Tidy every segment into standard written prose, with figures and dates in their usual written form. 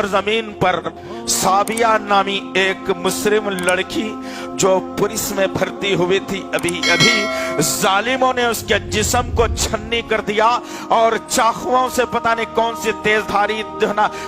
सरजमीन पर साबिया नामी एक मुस्लिम लड़की जो पुलिस में भर्ती हुई थी, अभी अभी जालिमों ने उसके जिस्म को छन्नी कर दिया और चाकुओं से, पता नहीं कौन सी तेजधारी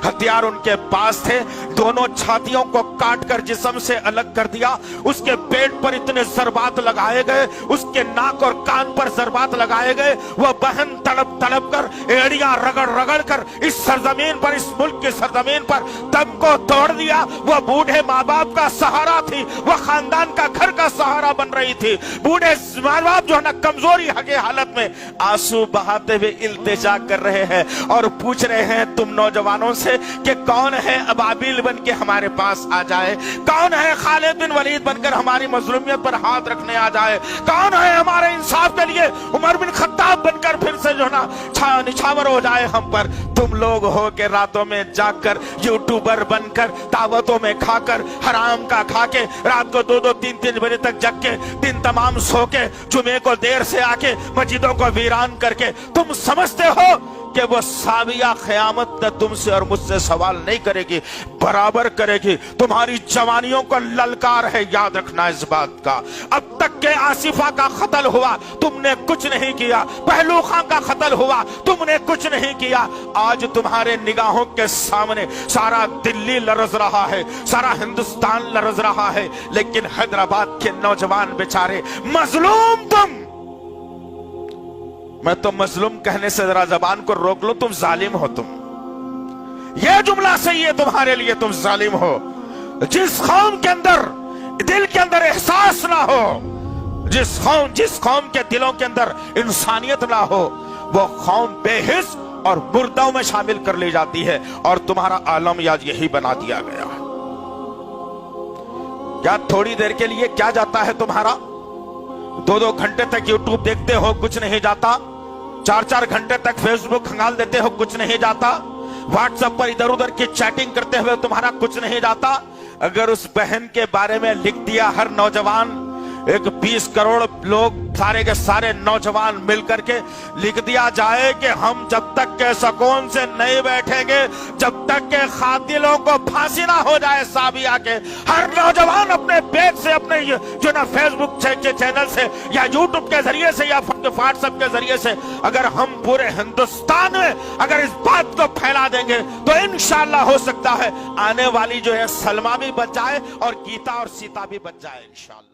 हथियार उनके पास थे, दोनों छातियों को काट कर जिस्म से अलग कर दिया। उसके पेट पर इतने ज़रबात लगाए गए, उसके नाक और कान पर ज़रबात लगाए गए। वह बहन तड़प तड़प कर, एड़ियां रगड़ रगड़ कर इस सरजमीन पर, इस मुल्क की सरजमीन पर दम को तोड़ दिया। वह बूढ़े माँ बाप का सहारा थी, वह खानदान का, घर का सहारा बन रही थी। बूढ़े माँ बाप जो है ना, कमजोरी के हालत में आंसू बहाते हुए इल्तिजा कर रहे हैं और पूछ रहे हैं तुम नौजवानों से कि कौन है अबाबिल बन के हमारे पास आ जाए, कौन है खालिद बिन वलीद बनकर हमारी मजलूमियत पर हाथ रखने आ जाए, कौन है हमारे इंसाफ के लिए उमर बिन खत्ताब बनकर फिर से जो है ना निछावर हो जाए हम पर। तुम लोग हो के रातों में जाकर यूट्यूबर बनकर, दावतों में खाकर, हराम का खा के, रात को 2-2, 3-3 बजे तक जग के, दिन तमाम सो के, जुमे को देर से आके, मस्जिदों को वीरान करके, तुम समझते हो कि वो साबिया क़यामत में तुमसे और मुझसे सवाल नहीं करेगी, बराबर करेगी। तुम्हारी जवानियों को ललकार है, याद रखना इस बात का। अब तक के आसिफा का कत्ल हुआ, तुमने कुछ नहीं किया। पहलू खां का कत्ल हुआ, तुमने कुछ नहीं किया। आज तुम्हारे निगाहों के सामने सारा दिल्ली लरज रहा है, सारा हिंदुस्तान लरज रहा है, लेकिन हैदराबाद के नौजवान बेचारे मजलूम। तुम, मैं तो मजलूम कहने से जरा जबान को रोक लो, तुम जालिम हो। तुम, यह जुमला सही है तुम्हारे लिए, तुम जालिम हो। जिस कौम के अंदर, दिल के अंदर एहसास ना हो, जिस कौम के दिलों के अंदर इंसानियत ना हो, वो कौम बेहिस और मुर्दों में शामिल कर ली जाती है। और तुम्हारा आलम आज यही बना दिया गया। क्या थोड़ी देर के लिए क्या जाता है तुम्हारा? 2-2 घंटे तक यूट्यूब देखते हो, कुछ नहीं जाता। 4-4 घंटे तक फेसबुक खंगाल देते हो, कुछ नहीं जाता। व्हाट्सएप पर इधर उधर की चैटिंग करते हुए तुम्हारा कुछ नहीं जाता। अगर उस बहन के बारे में लिख दिया हर नौजवान, एक 20 करोड़ लोग, सारे के सारे नौजवान मिलकर के लिख दिया जाए कि हम जब तक के सुकून से नहीं बैठेंगे, जब तक के कातिलों को फांसी ना हो जाए साबिया के, हर नौजवान अपने पेज से, अपने जो ना फेसबुक चैनल से या यूट्यूब के जरिए से या व्हाट्सएप के जरिए से, अगर हम पूरे हिंदुस्तान में अगर इस बात को फैला देंगे तो इंशाअल्लाह हो सकता है आने वाली जो है सलमा भी बच जाए और गीता और सीता भी बच जाए इंशाअल्लाह।